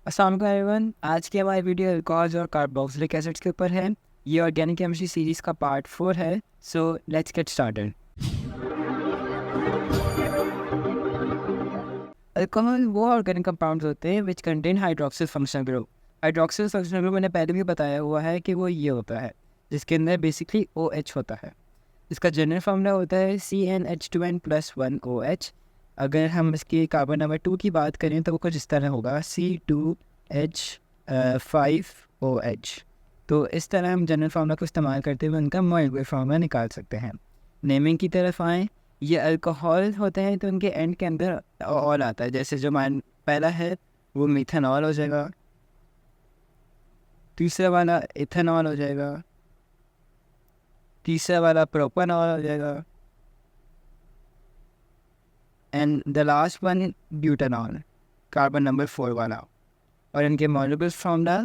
अस्सलाम वालेकुम एवरीवन। आज की हमारी वीडियो अल्कोहल्स और कार्बोक्सिलिक एसिड्स के ऊपर है। ये ऑर्गेनिक केमिस्ट्री सीरीज़ का पार्ट 4 है। So let's get started. Alcohol वो ऑर्गेनिक कंपाउंड्स होते हैं which contain hydroxyl functional group. Hydroxyl functional group मैंने पहले भी बताया हुआ है कि वो ये होता है जिसके अंदर बेसिकली OH होता है। इसका जनरल फार्मूला होता है CnH2n+1OH। अगर हम इसकी कार्बन नंबर 2 की बात करें तो वो कुछ इस तरह होगा C2H5OH। तो इस तरह हम जनरल फार्मूला को इस्तेमाल करते हुए उनका मॉलिक्यूलर फार्मूला निकाल सकते हैं। नेमिंग की तरफ आएँ, ये अल्कोहल होते हैं तो उनके एंड के अंदर ऑल आता है। जैसे जो मान पहला है वो मिथेनॉल हो जाएगा, दूसरा वाला इथेनॉल हो जाएगा, तीसरा वाला प्रोपेनॉल हो जाएगा and the last one butanol, carbon number 4 वाला। और इनके मॉलिक्यूलर फार्मूला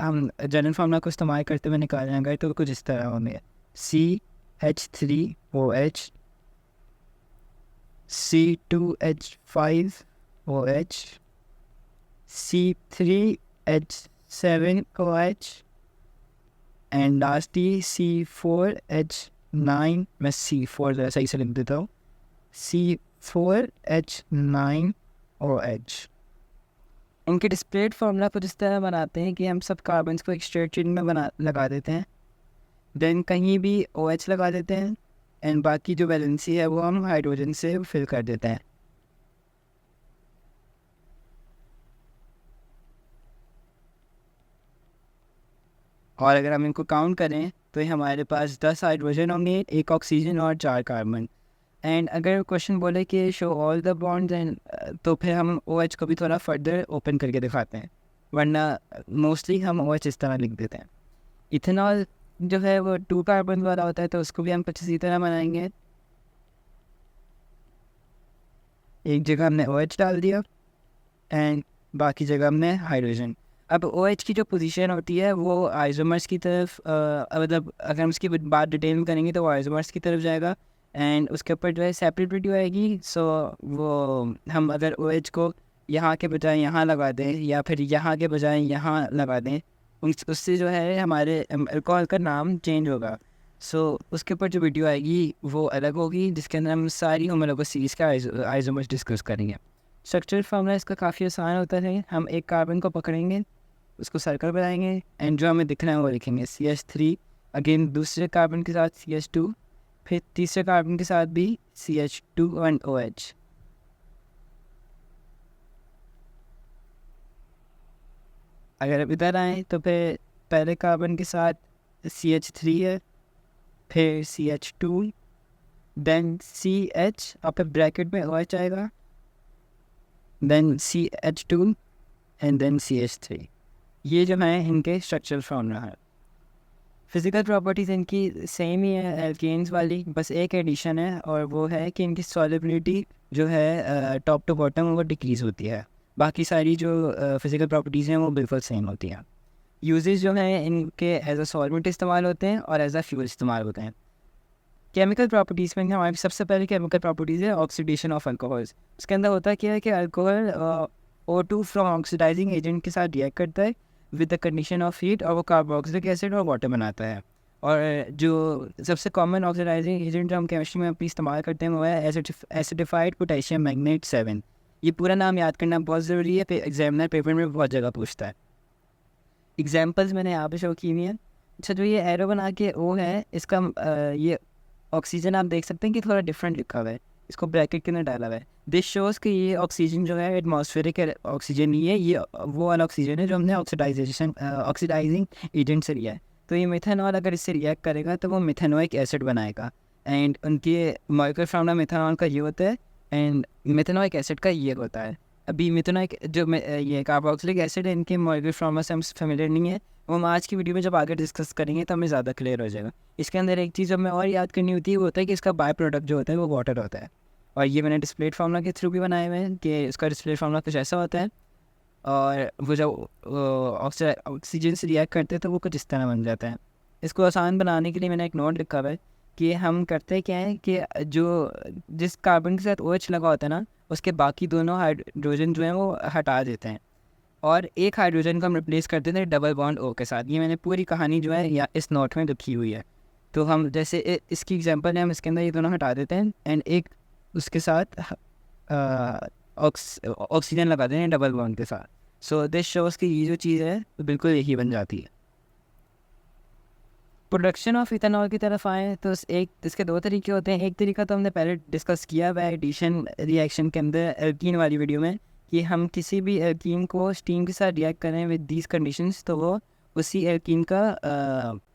हम जनरल फार्मूला को इस्तेमाल करते हुए निकालने गए तो कुछ इस तरह होंगे CH3OH, C2H5OH, C3H7OH and lastly C4H9। मैं C4 सही से लिख देता हूँ, C4H9OH। इनके डिस्प्लेड फार्मूला कुछ इस तरह बनाते हैं कि हम सब कार्बन्स को एक स्ट्रेट चेन में लगा देते हैं, देन कहीं भी OH लगा देते हैं एंड बाकी जो वैलेंसी है वो हम हाइड्रोजन से फिल कर देते हैं। और अगर हम इनको काउंट करें तो हमारे पास 10 हाइड्रोजन होंगे, 1 ऑक्सीजन और 4 कार्बन। एंड अगर क्वेश्चन बोले कि show all the bonds and, तो फिर हम OH को भी थोड़ा फर्दर ओपन करके दिखाते हैं, वरना मोस्टली हम OH इस तरह लिख देते हैं। इथेनॉल जो है वो 2 कार्बन वाला होता है तो उसको भी हम कुछ इसी तरह बनाएंगे। एक जगह हमने OH डाल दिया एंड बाकी जगह हमने हाइड्रोजन। अब OH की जो पोजीशन होती है वो आइसोमर्स की तरफ, मतलब अगर हम इसकी बात डिटेल में करेंगे तो वो आइसोमर्स की तरफ जाएगा एंड उसके ऊपर जो है सेपरेबिलिटी आएगी। सो वो हम अगर OH को यहाँ के बजाय यहाँ लगा दें या फिर यहाँ के बजाय यहाँ लगा दें, उससे जो है हमारे अल्कोहल का नाम चेंज होगा। सो उसके ऊपर जो वीडियो आएगी वो अलग होगी जिसके अंदर हम सारी होमोलॉगस सीरीज़ का आइसोमर्स डिस्कस करेंगे। स्ट्रक्चर फार्मूला इसका काफ़ी आसान होता है। हम एक कार्बन को पकड़ेंगे, उसको सर्कल बनाएंगे एंड जो हमें दिखना है वो लिखेंगे CH3। अगेन दूसरे कार्बन के साथ CH2, फिर तीसरे कार्बन के साथ भी CH2 एंड OH। अगर अब इधर आए तो फिर पहले कार्बन के साथ CH3 है, फिर CH2, देन CH और फिर ब्रैकेट में OH आएगा, then CH2 and then CH3। ये जो है इनके स्ट्रक्चरल फार्मूला है। फिज़िकल प्रॉपर्टीज़ इनकी सेम ही है एल्केन्स वाली, बस एक एडिशन है और वो है कि इनकी सॉलिबिलिटी जो है टॉप टू बॉटम वो डिक्रीज़ होती है। बाकी सारी जो फिज़िकल प्रॉपर्टीज़ हैं वो बिल्कुल सेम होती हैं। यूजेस जो हैं इनके एज अ सॉल्वेंट इस्तेमाल होते हैं और एज अ फ्यूल इस्तेमाल होते हैं। केमिकल प्रॉपर्टीज़ में हमारी सबसे पहले केमिकल प्रॉपर्टीज़ है ऑक्सीडेशन ऑफ अल्कोहल्स। उसके अंदर होता क्या है कि alcohol O2 from oxidising agent के साथ रिएक्ट करता है with the condition of heat और वो कार्बोक्सिलिक एसिड और वाटर बनाता है। और जो सबसे कॉमन ऑक्सीडाइजिंग एजेंट जो हम केमिस्ट्री में अपनी इस्तेमाल करते हैं वो है एसिडिफाइड पोटेशियम मैग्नेट 7। ये पूरा नाम याद करना बहुत ज़रूरी है, फिर एग्जामिनर पेपर में बहुत जगह पूछता है। एग्जाम्पल्स मैंने यहाँ पे शो की हुई हैं। अच्छा, जो ये एरो बना के O है इसका ये ऑक्सीजन आप देख सकते हैं कि थोड़ा डिफरेंट लिखा हुआ है, इसको ब्रैकेट के अंदर डाला हुआ है। दिस शोज़ कि ये ऑक्सीजन जो है एटमॉस्फेरिक ऑक्सीजन नहीं है, ये वो वाला ऑक्सीजन है जो हमने ऑक्सीडाइजिंग एजेंट से लिया है। तो ये मिथेनॉल अगर इससे रिएक्ट करेगा तो वो मिथेनोइक एसिड बनाएगा एंड उनके मॉलिक्यूलर फार्मूला मिथेनॉल का ये होता है एंड मिथेनोइक एसिड का ये होता है। अभी मिथेनोइक जो ये कार्बोक्सिलिक एसिड है इनके मॉलिक्यूलर फार्मूला से हम फेमिलियर नहीं है, वो हम आज की वीडियो में जब आगे डिस्कस करेंगे तो हमें ज़्यादा क्लियर हो जाएगा। इसके अंदर एक चीज़ हमें और याद करनी होती है वो होता है कि इसका बाय प्रोडक्ट जो होता है वो वाटर होता है। और ये मैंने डिस्प्लेड फार्मूला के थ्रू भी बनाए हुए हैं कि इसका डिस्प्लेड फार्मूला कुछ ऐसा होता है और वो जब ऑक्सीजन से रिएक्ट करते हैं तो वो कुछ इस तरह बन जाता है। इसको आसान बनाने के लिए मैंने एक नोट लिखा हुआ है कि हम करते क्या है कि जो जिस कार्बन के साथ OH लगा होता है ना उसके बाकी दोनों हाइड्रोजन जो हैं वो हटा देते हैं। और एक हाइड्रोजन को हम रिप्लेस करते थे डबल बॉन्ड O के साथ। ये मैंने पूरी कहानी जो है या इस नोट में लिखी हुई है। तो हम जैसे इसकी एग्जांपल है, हम इसके अंदर ये दोनों हटा देते हैं एंड एक उसके साथ ऑक्सीजन लगा देते हैं डबल बॉन्ड के साथ। सो दिस शोज कि ये जो चीज़ है तो बिल्कुल एक ही बन जाती है। प्रोडक्शन ऑफ इथेनॉल की तरफ आए तो इसके दो तरीके होते हैं। एक तरीका तो हमने पहले डिस्कस किया हुआ है एडिशन रिएक्शन के अंदर एल्कीन वाली वीडियो में, कि हम किसी भी एल्कीन को स्टीम के साथ रिएक्ट करें विद दीज कंडीशंस तो वो उसी एल्कीन का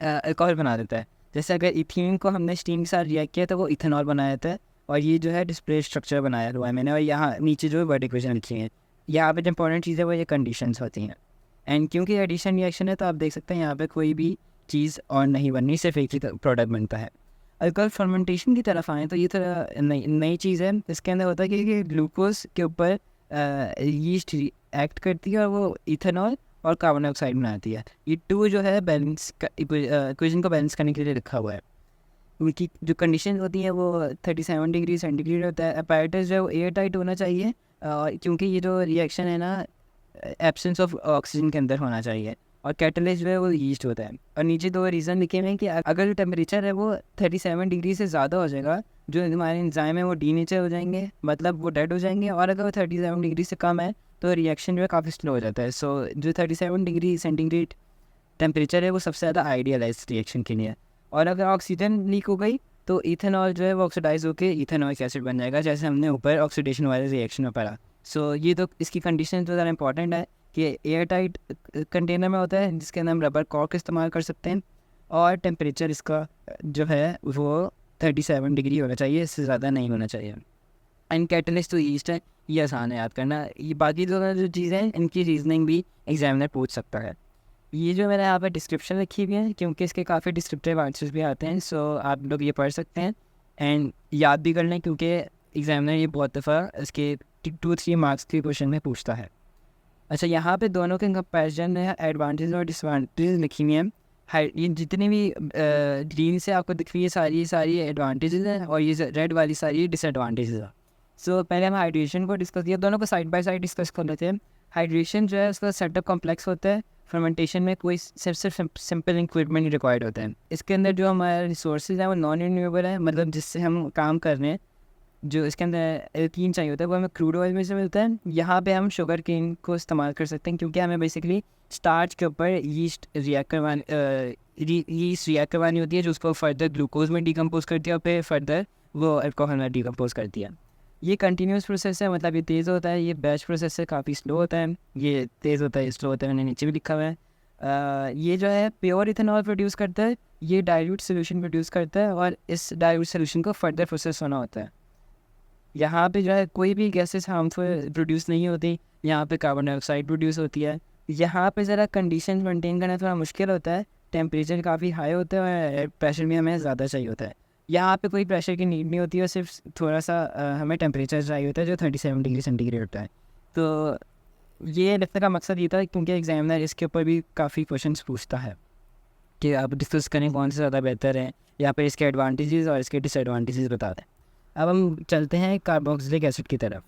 अल्कोहल बना देता है। जैसे अगर इथीन को हमने स्टीम के साथ रिएक्ट किया तो वो इथेनॉल बना देता है। और ये जो है डिस्प्ले स्ट्रक्चर बनाया हुआ है मैंने, और यहाँ नीचे जो है वर्ड इक्वेशन लिखी है। यहाँ पे जो इंपॉर्टेंट चीज़ है वो ये कंडीशंस होती हैं। एंड क्योंकि एडिशन रिएक्शन है तो आप देख सकते हैं यहाँ पे कोई भी चीज़ और नहीं बननी, सिर्फ एक ही प्रोडक्ट बनता है। अल्कोहल फर्मेंटेशन की तरफ आएँ तो ये थोड़ा नई चीज़ है। इसके अंदर होता है कि ग्लूकोज के ऊपर यीस्ट एक्ट करती है और वो इथेनॉल और कार्बन डाइऑक्साइड बनाती है। ये टू जो है बैलेंस इक्वेशन को बैलेंस करने के लिए रखा हुआ है। उनकी जो कंडीशन होती है वो 37 डिग्री सेंटीग्रेड होता है। अपैरेटस जो है वो एयर टाइट होना चाहिए, क्योंकि ये जो रिएक्शन है ना एब्सेंस ऑफ ऑक्सीजन के अंदर होना चाहिए। और कैटलिस्ट जो है वो यीस्ट होता है। और नीचे दो रीज़न लिखे हुए हैं कि अगर जो टेम्परेचर है वो 37 डिग्री से ज़्यादा हो जाएगा, जो हमारे एंजाइम है वो डीनेचर हो जाएंगे, मतलब वो डेड हो जाएंगे। और अगर वो 37 डिग्री से कम है तो रिएक्शन जो है काफ़ी स्लो हो जाता है। सो जो 37 डिग्री सेंटीग्रेड टेम्परेचर है वो सबसे ज़्यादा आइडियल है इस रिएक्शन के लिए। और अगर ऑक्सीजन लीक हो गई तो इथेनॉल जो है वो ऑक्सीडाइज होकर इथेनॉइक एसिड बन जाएगा, जैसे हमने ऊपर ऑक्सीडेशन वाले रिएक्शन में पढ़ा। सो ये तो इसकी कंडीशन तो ज़्यादा इंपॉर्टेंट है कि एयर टाइट कंटेनर में होता है जिसके अंदर हम रबर कॉर्क इस्तेमाल कर सकते हैं। और टेम्परेचर इसका जो है वो 37 डिग्री होना चाहिए, इससे ज़्यादा नहीं होना चाहिए। एंड कैटलिस्ट तो ईस्ट है, ये आसान है याद करना। ये बाकी जो चीज़ें हैं इनकी रीजनिंग भी एग्जामिनर पूछ सकता है। ये जो मैंने यहाँ पर डिस्क्रिप्शन लिखी हुई है, क्योंकि इसके काफ़ी डिस्क्रिप्टिव आंसर्स भी आते हैं। सो आप लोग ये पढ़ सकते हैं एंड याद भी कर लें, क्योंकि एग्जामिनर ये बहुत दफ़ा इसके 2-3 मार्क्स के क्वेश्चन में पूछता है। अच्छा, यहाँ पे दोनों के कंपैरिजन में एडवांटेज और डिसएडवांटेज लिखी हुई हैं। ये जितनी भी ग्रीन से आपको दिख रही है सारी एडवांटेजेस हैं, और ये रेड वाली सारी डिसएडवांटेजेस हैं। सो पहले हम हाइड्रेशन को डिस्कस किया, दोनों को साइड बाय साइड डिस्कस कर लेते हैं। हाइड्रेशन जो है उसका सेटअप कॉम्प्लेक्स होता है। फर्मेंटेशन में कोई सिर्फ सिंपल इक्विपमेंट रिक्वायर्ड होता है। इसके अंदर जो हमारे रिसोर्सेज हैं वो नॉन रिन्यूएबल है, मतलब जिससे हम काम कर रहे हैं। जो इसके अंदर एल्कीन चाहिए होता है वो हमें क्रूड ऑयल में से मिलता है। यहाँ पे हम शुगर केन को इस्तेमाल कर सकते हैं, क्योंकि हमें बेसिकली स्टार्च के ऊपर यीस्ट रिएक्ट करवानी होती है, जो उसको फर्दर ग्लूकोज में डिकम्पोज करती है और फिर फर्दर वो अल्कोहल में डिकम्पोज करती है। ये कंटिन्यूस प्रोसेस है, मतलब ये तेज़ होता है। ये बैच प्रोसेस से काफ़ी स्लो होता है। ये तेज़ होता है, स्लो होता है, मैंने नीचे भी लिखा हुआ है। ये जो है प्योर इथेनॉल प्रोड्यूस करता है, ये डाइल्यूट सोल्यूशन प्रोड्यूस करता है, और इस डाइल्यूट सोल्यूशन को फर्दर प्रोसेस होना होता है। यहाँ पे जो है कोई भी गैसेस हार्मफुल प्रोड्यूस नहीं होती, यहाँ पे कार्बन डाइऑक्साइड प्रोड्यूस होती है। यहाँ पे ज़रा कंडीशन मेंटेन करना थोड़ा मुश्किल होता है, टेम्परेचर काफ़ी हाई होता है और प्रेशर भी हमें ज़्यादा चाहिए होता है। यहाँ पे कोई प्रेशर की नीड नहीं होती है, सिर्फ थोड़ा सा हमें टेम्परेचर चाहिए होता है जो 37 डिग्री सेंटीग्रेड होता है। तो ये लिखने का मकसद ये था क्योंकि एग्जामिनर इसके ऊपर भी काफ़ी क्वेश्चन पूछता है कि आप डिस्कस करें कौन से ज़्यादा बेहतर है, यहाँ पर इसके एडवांटेजेस और इसके डिसएडवांटेजेस बता दें। अब हम चलते हैं कार्बोक्सिलिक एसिड की तरफ।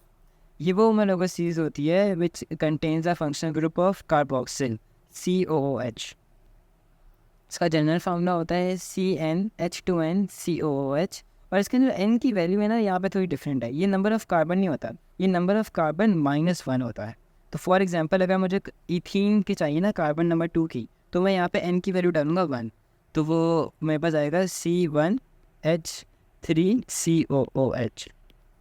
ये वो होमोलोगस चीज़ होती है which contains a functional group of carboxyl COOH। इसका जनरल फार्मूला होता है CnH2n COOH। और इसके अंदर n की वैल्यू है ना, यहाँ पे थोड़ी डिफरेंट है। ये नंबर ऑफ़ कार्बन नहीं होता, ये नंबर ऑफ़ कार्बन -1 होता है। तो फॉर एग्जांपल अगर मुझे इथीन की चाहिए ना कार्बन नंबर 2 की, तो मैं यहाँ पे n की वैल्यू डालूंगा 1, तो वो मेरे पास आएगा C1H3COOH।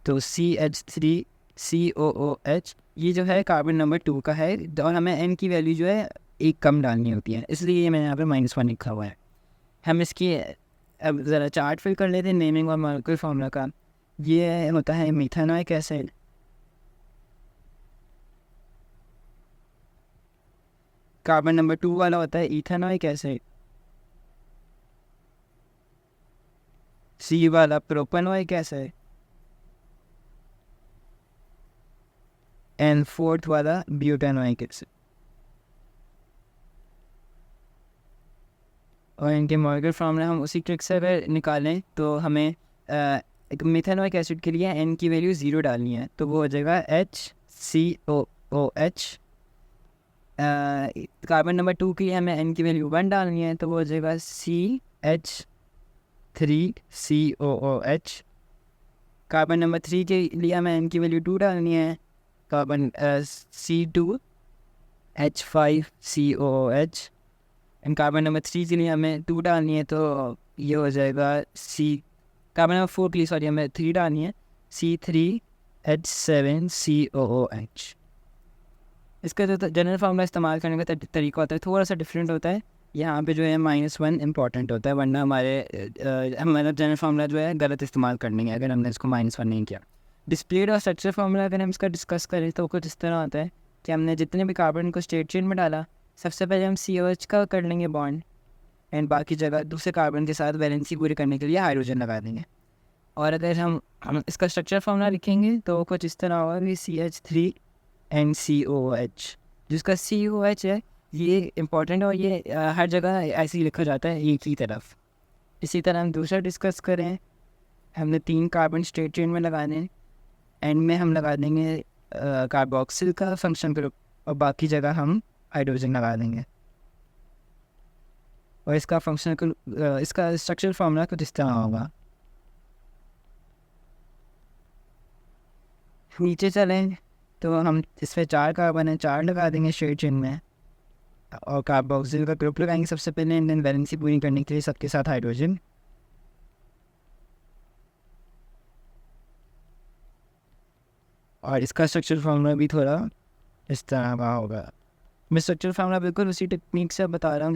तो CH3COOH ये जो है कार्बन नंबर 2 का है, और हमें n की वैल्यू जो है एक कम डालनी होती है, इसलिए ये मैंने यहाँ पे -1 लिखा हुआ है। हम इसकी अब ज़रा चार्ट फिल कर लेते हैं नेमिंग और मॉलिक्यूलर फार्मूला का। ये होता है मिथेनॉइक एसिड, कार्बन नंबर 2 वाला होता है इथेनॉइक एसिड, C वाला प्रोपेनॉइक एसिड, एंड 4th वाला ब्यूटेनॉइक एसिड। और इनके मॉलिक्यूलर फार्मूला हम उसी ट्रिक से अगर निकालें तो हमें मिथेनॉइक एसिड के लिए n की वैल्यू 0 डालनी है, तो वो हो जाएगा HCOOH कार्बन नंबर 2 के लिए हमें n की वैल्यू 1 डालनी है, तो वो हो जाएगा CH3COOH। कार्बन नंबर 3 के लिए हमें n की वैल्यू 2 डालनी है, carbon C2H5COOH। And carbon number 3 के लिए हमें 2 डालनी है, तो ये हो जाएगा कार्बन नंबर 4 के लिए सॉरी हमें 3 डालनी है, C3H7COOH। इसका जो जनरल फार्मूला इस्तेमाल करने का तरीका होता है थोड़ा सा डिफरेंट होता है। यहाँ पे जो है -1 इंपॉर्टेंट होता है, वरना हमारा जनरल फार्मूला जो है गलत इस्तेमाल करनी है अगर हमने इसको -1 नहीं किया। डिस्प्लेड और स्ट्रक्चर फार्मूला अगर हम इसका डिस्कस करें तो कुछ इस तरह होता है कि हमने जितने भी कार्बन को स्टेट चेन में डाला, सबसे पहले हम COH का कर लेंगे बॉन्ड, एंड बाकी जगह दूसरे कार्बन के साथ वैलेंसी पूरी करने के लिए हाइड्रोजन लगा देंगे। और अगर हम इसका स्ट्रक्चर फार्मूला लिखेंगे तो कुछ इस तरह होगा कि CH3NCOOH। जिसका COH है ये इम्पॉर्टेंट है और ये हर जगह ऐसे ही लिखा जाता है एक ही तरफ। इसी तरह हम दूसरा डिस्कस करें, हमने 3 कार्बन स्ट्रेट चेन में लगाने हैं, एंड में हम लगा देंगे कार्बोक्सिल का फंक्शन ग्रुप और बाकी जगह हम हाइड्रोजन लगा देंगे। और इसका इसका स्ट्रक्चरल फार्मूला कुछ इस तरह होगा। नीचे चलें तो हम इसमें 4 कार्बन है, 4 लगा देंगे स्ट्रेट चेन में और कार्बोक्सिल का ग्रुप लगाएंगे सबसे पहले, एंड देन वैलेंसी पूरी करने के लिए सबके साथ हाइड्रोजन। और इसका स्ट्रक्चर फार्मूला भी थोड़ा इस तरह का होगा। मैं स्ट्रक्चर फार्मूला बिल्कुल उसी टेक्निक से बता रहा हूँ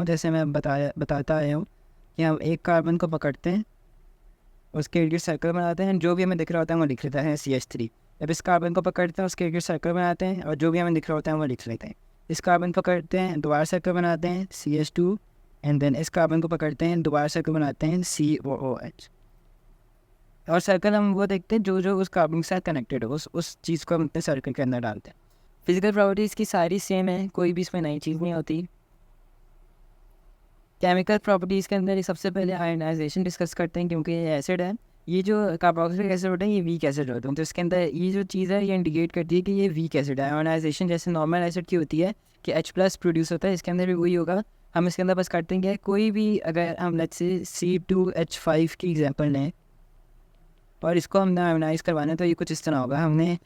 जैसे मैं बताता आया हूँ कि हम एक कार्बन को पकड़ते हैं, उसके इर्द सर्कल बनाते हैं, जो भी हमें दिख रहा होता है वो लिख लेते हैं CH3। अब इस कार्बन को पकड़ते हैं, उसके इर्द सर्कल बनाते हैं और जो भी हमें दिख रहा होता है वो लिख लेते हैं। इस कार्बन को पकड़ते हैं, दोबारा सर्कल बनाते हैं CH2, एंड देन इस कार्बन को पकड़ते हैं, दोबारा सर्कल बनाते हैं COOH। और सर्कल हम वो देखते हैं जो उस कार्बन के साथ कनेक्टेड हो, उस चीज़ को हम अपने सर्कल के अंदर डालते हैं। फिजिकल प्रॉपर्टीज़ की सारी सेम है, कोई भी इसमें नई चीज़ नहीं होती। केमिकल प्रॉपर्टीज़ के अंदर सबसे पहले आयनाइजेशन डिस्कस करते हैं, क्योंकि ये एसिड है, ये जो कार्बोक्सिलिक एसिड होता है ये वीक एसिड होता है, तो इसके अंदर ये जो चीज़ है ये इंडिकेट करती है कि ये वीक एसिड है। आयनाइजेशन जैसे नॉर्मल एसिड की होती है कि H+ प्रोड्यूस होता है, इसके अंदर भी वही होगा। हम इसके अंदर बस करते हैं कोई भी, अगर हम लेट्स से C2H5 की एग्जांपल लें और इसको हमने आयोनाइज करवाना है, तो ये कुछ इस तरह होगा। हमने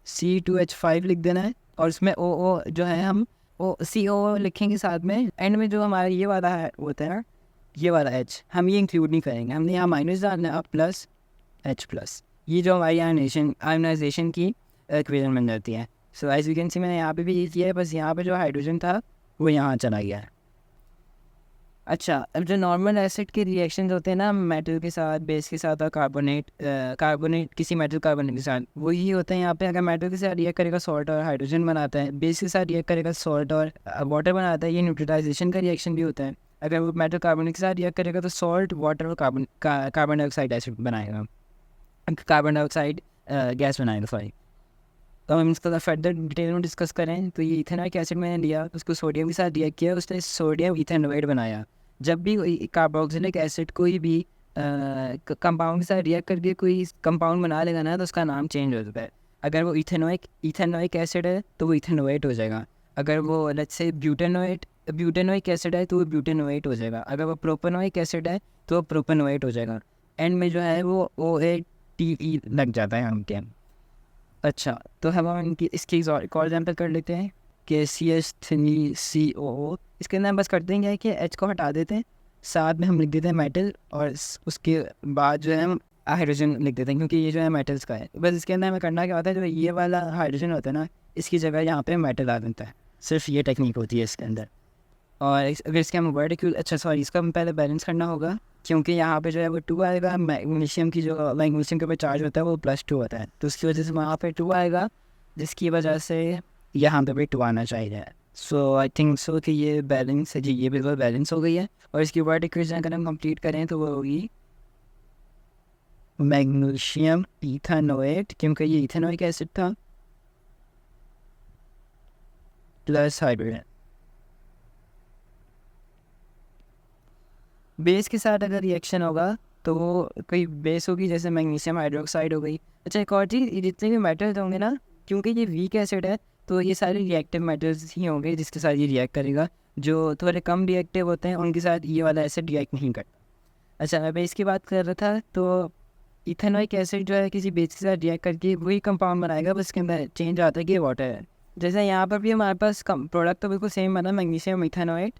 C2H5 लिख देना है और उसमें OO जो है हम CO लिखेंगे साथ में, एंड में जो हमारा ये वाला है होता है ना, ये वाला H हम ये इंक्लूड नहीं करेंगे, हमने यहाँ माइनस डालना है, अब +H+। ये जो हमारी आयोनाइजेशन की इक्वेशन बन जाती है। So as you can see मैंने यहाँ पे भी ये किया है, बस यहाँ पे जो हाइड्रोजन था वो यहाँ चला गया है। अच्छा, अब जो नॉर्मल एसिड के रिएक्शन होते हैं ना, मेटल के साथ, बेस के साथ और कार्बोनेट किसी मेटल कार्बोनेट के साथ, वो ही होते हैं यहाँ पे। अगर मेटल के साथ रिएक्ट करेगा सॉल्ट और हाइड्रोजन बनाता है, बेस के साथ रिएक्ट करेगा सॉल्ट और वाटर बनाता है, ये न्यूट्रलाइजेशन का रिएक्शन भी होता है। अगर वो मेटल कार्बोनेट के साथ रिएक्ट करेगा तो सॉल्ट, वाटर और कार्बन डाइऑक्साइड एसिड बनाएगा, कार्बन डाइऑक्साइड गैस बनाएगा, सॉरी। तो हम इसका फर्दर डिटेल में डिस्कस करें तो ये इथेनॉइक एसिड मैंने लिया, उसको सोडियम के साथ रिएक्ट किया, उसने सोडियम इथेनोएट बनाया। जब भी कार्बोक्सिलिक एसिड कोई भी कंपाउंड के साथ रिएक्ट करके कोई कंपाउंड बना लेगा ना, तो उसका नाम चेंज हो जाता है। अगर वो इथेनोइक एसिड है तो वो इथेनोएट हो जाएगा। अगर वो लेट्स से ब्यूटेनोइक एसिड है तो वो ब्यूटेनोएट हो जाएगा। अगर वो प्रोपेनोइक एसिड है तो वो प्रोपेनोएट हो जाएगा। एंड में जो है वो OATE लग जाता है हम के। अच्छा, तो हम इसकी एक और एग्जाम्पल कर लेते हैं कि CH3COO। इसके अंदर हम बस करते हैं कि H को हटा देते हैं, साथ में हम लिख देते हैं मेटल, और उसके बाद जो है हम हाइड्रोजन लिख देते हैं, क्योंकि ये जो है मेटल्स का है। बस इसके अंदर हमें करना क्या होता है, जो ये वाला हाइड्रोजन होता है ना, इसकी जगह यहाँ पे मेटल आ देता है। सिर्फ ये टेक्निक होती है इसके अंदर। और अगर इसके हम इसका हम पहले बैलेंस करना होगा, क्योंकि यहाँ पे जो है वो 2 आएगा। मैग्नीशियम के ऊपर चार्ज होता है वो +2 होता है, तो उसकी वजह से वहाँ पे 2 आएगा, जिसकी वजह से यहाँ पे भी 2 आना चाहिए। सो आई थिंक सो कि ये बैलेंस है जी, ये बिल्कुल बैलेंस हो गई है। और इसकी वर्ड इक्वेशन अगर हम कंप्लीट करें तो वो होगी मैग्नीशियम इथेनोएट, क्योंकि ये इथेनोइक एसिड था, प्लस हाइड्रोजन। बेस के साथ अगर रिएक्शन होगा तो वो कोई बेस होगी, जैसे मैग्नीशियम हाइड्रोक्साइड हो गई। अच्छा, एक और चीज़, जितने भी मेटल्स होंगे ना, क्योंकि ये वीक एसिड है तो ये सारे रिएक्टिव मेटल्स ही होंगे जिसके साथ ये रिएक्ट करेगा। जो थोड़े कम रिएक्टिव होते हैं उनके साथ ये वाला एसिड रिएक्ट नहीं करता। अच्छा, मैं बेस की बात कर रहा था, तो इथेनॉइक एसिड जो है किसी बेस के साथ रिएक्ट करके वही कंपाउंड बनाएगा, बस इसके अंदर चेंज आता है कि वाटर है। जैसे यहाँ पर भी हमारे पास प्रोडक्ट तो बिल्कुल सेम बना, मैग्नीशियम इथेनॉइट,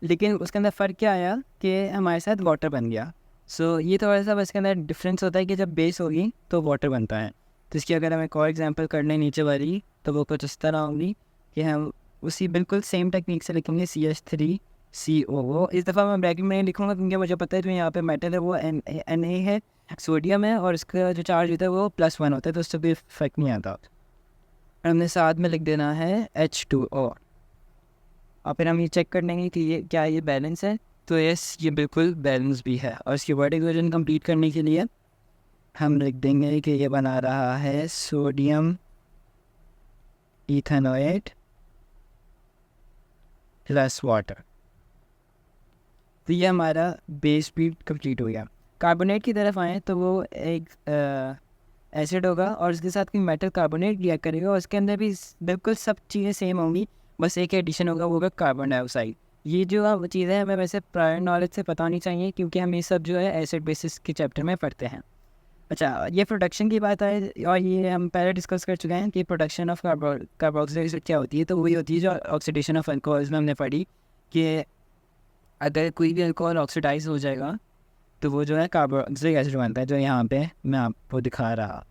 लेकिन उसके अंदर फ़र्क क्या आया कि हमारे साथ वाटर बन गया। सो ये थोड़ा सा बस के अंदर डिफरेंस होता है कि जब बेस होगी तो वाटर बनता है। तो इसकी अगर हम एक और एग्जांपल कर लें नीचे वाली, तो वो कुछ इस तरह होगी कि हम उसी बिल्कुल सेम टेक्निक से लिखेंगे CH3COO। इस दफ़ा मैं ब्रैकेट में नहीं लिखूँगा क्योंकि मुझे पता है जो यहाँ पे मेटल है वो Na है, सोडियम है, और इसका जो चार्ज होता है वो +1 होता है, तो उससे भी इफेक्ट नहीं आता। और हमने साथ में लिख देना है H2O। और फिर हम ये चेक कर लेंगे कि ये क्या ये बैलेंस है, तो यस ये बिल्कुल बैलेंस भी है। और इसकी वर्ड इक्वेशन कंप्लीट करने के लिए हम लिख देंगे कि ये बना रहा है सोडियम इथेनॉइट प्लस वाटर। तो ये हमारा बेस भी कंप्लीट हो गया। कार्बोनेट की तरफ आएँ तो वो एक एसिड होगा और उसके साथ कोई मेटल कार्बोनेट रिएक्ट करेगा और उसके अंदर भी बिल्कुल सब चीज़ें सेम होंगी, बस एक एडिशन होगा, वो होगा कार्बन डाइऑक्साइड। ये जो चीज़ें हमें वैसे प्रायर नॉलेज से पता होनी चाहिए क्योंकि हम ये सब जो है एसिड बेसिस के चैप्टर में पढ़ते हैं। अच्छा, ये प्रोडक्शन की बात है और ये हम पहले डिस्कस कर चुके हैं कि प्रोडक्शन ऑफ कार्बोक्सिलिक एसिड क्या होती है। तो वही होती है जो ऑक्सीडेशन ऑफ अल्कोहल्स में हमने पढ़ी कि अगर कोई भी अल्कोहल ऑक्सीडाइज हो जाएगा तो वो जो है कार्बोक्सिलिक एसिड बनता है, जो यहाँ पे मैं आपको दिखा रहा।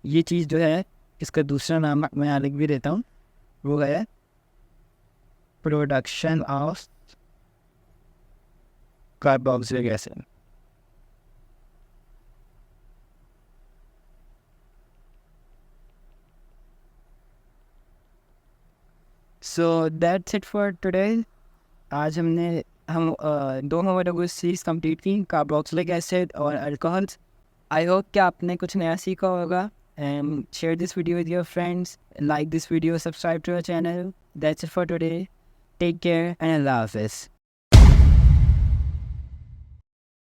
ये चीज़ जो है इसका दूसरा नाम मैं यहाँ लिख भी देता हूँ, वो है production of carboxylic acid. So that's it for today. आज हम दो होमोलॉगस सीरीज कंप्लीट की, कार्बोक्सिलिक एसिड और अल्कोहल्स। आई होप कि आपने कुछ नया सीखा होगा। And share this video with your friends, like this video, subscribe to our channel. That's it for today. Take care and अल्लाह हाफिज़।